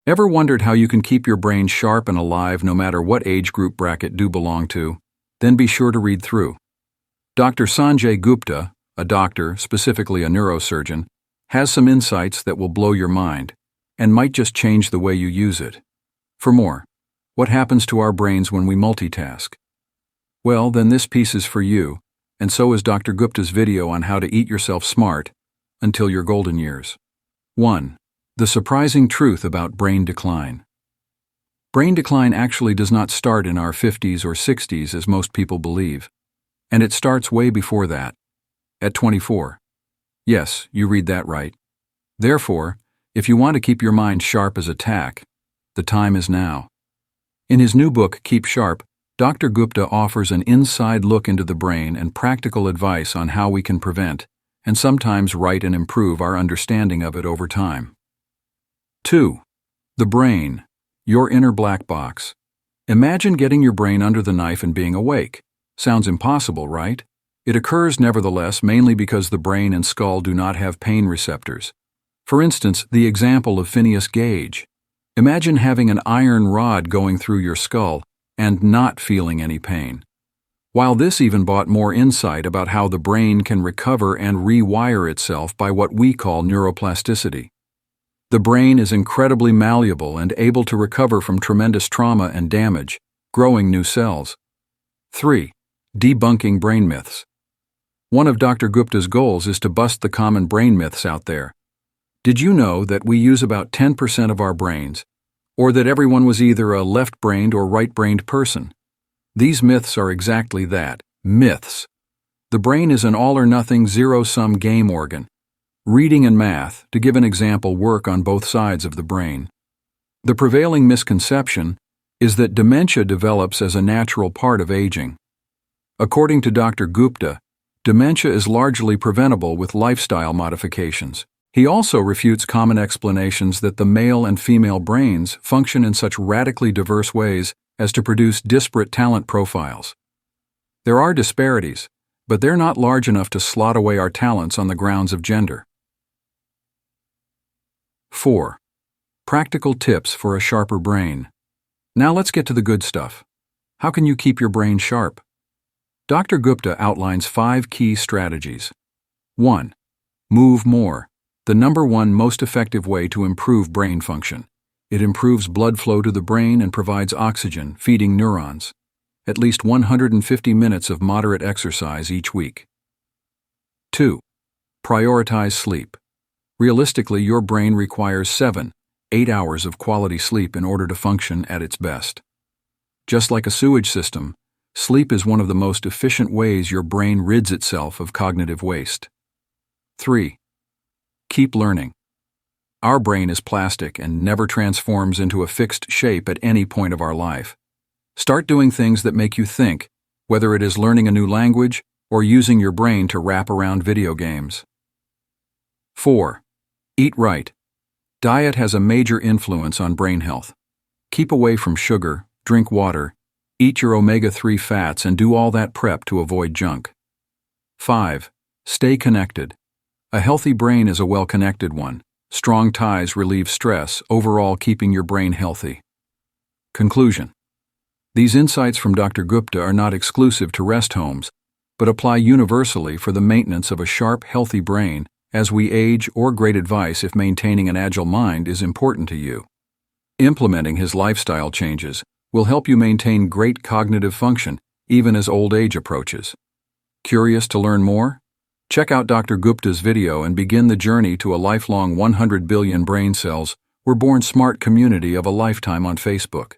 Ever wondered how you can keep your brain sharp and alive no matter what age group bracket you belong to? Then be sure to read through. Dr. Sanjay Gupta, a doctor, specifically a neurosurgeon, has some insights that will blow your mind and might just change the way you use it. For more, what happens to our brains when we multitask? Well, then this piece is for you, and so is Dr. Gupta's video on how to eat yourself smart until your golden years. 1. The surprising truth about brain decline. Brain decline actually does not start in our 50s or 60s as most people believe, and it starts way before that, at 24. Yes, you read that right. Therefore, if you want to keep your mind sharp as a tack, the time is now. In his new book, Keep Sharp, Dr. Gupta offers an inside look into the brain and practical advice on how we can prevent, and sometimes right and improve our understanding of it over time. 2. The brain, your inner black box. Imagine getting your brain under the knife and being awake. Sounds impossible, right? It occurs nevertheless mainly because the brain and skull do not have pain receptors. For instance, the example of Phineas Gage. Imagine having an iron rod going through your skull and not feeling any pain. While this even brought more insight about how the brain can recover and rewire itself by what we call neuroplasticity. The brain is incredibly malleable and able to recover from tremendous trauma and damage, growing new cells. 3. Debunking brain myths. One of Dr. Gupta's goals is to bust the common brain myths out there. Did you know that we use about 10% of our brains, or that everyone was either a left-brained or right-brained person? These myths are exactly that, myths. The brain is an all-or-nothing zero-sum game organ. Reading and math, to give an example, work on both sides of the brain. The prevailing misconception is that dementia develops as a natural part of aging. According to Dr. Gupta, dementia is largely preventable with lifestyle modifications. He also refutes common explanations that the male and female brains function in such radically diverse ways as to produce disparate talent profiles. There are disparities, but they're not large enough to slot away our talents on the grounds of gender. 4. Practical tips for a sharper brain. Now let's get to the good stuff. How can you keep your brain sharp? Dr. Gupta outlines 5 key strategies. 1. Move more. The number one most effective way to improve brain function. It improves blood flow to the brain and provides oxygen, feeding neurons. At least 150 minutes of moderate exercise each week. 2. Prioritize sleep. Realistically, your brain requires 7-8 hours of quality sleep in order to function at its best. Just like a sewage system, sleep is one of the most efficient ways your brain rids itself of cognitive waste. 3. Keep learning. Our brain is plastic and never transforms into a fixed shape at any point of our life. Start doing things that make you think, whether it is learning a new language or using your brain to wrap around video games. 4. Eat right. Diet has a major influence on brain health. Keep away from sugar, drink water, eat your omega-3 fats, and do all that prep to avoid junk. 5. Stay connected. A healthy brain is a well-connected one. Strong ties relieve stress, overall keeping your brain healthy. Conclusion. These insights from Dr. Gupta are not exclusive to rest homes, but apply universally for the maintenance of a sharp, healthy brain as we age, or great advice if maintaining an agile mind is important to you. Implementing his lifestyle changes will help you maintain great cognitive function even as old age approaches. Curious to learn more? Check out Dr. Gupta's video and begin the journey to a lifelong 100 billion brain cells we're born smart community of a lifetime on Facebook.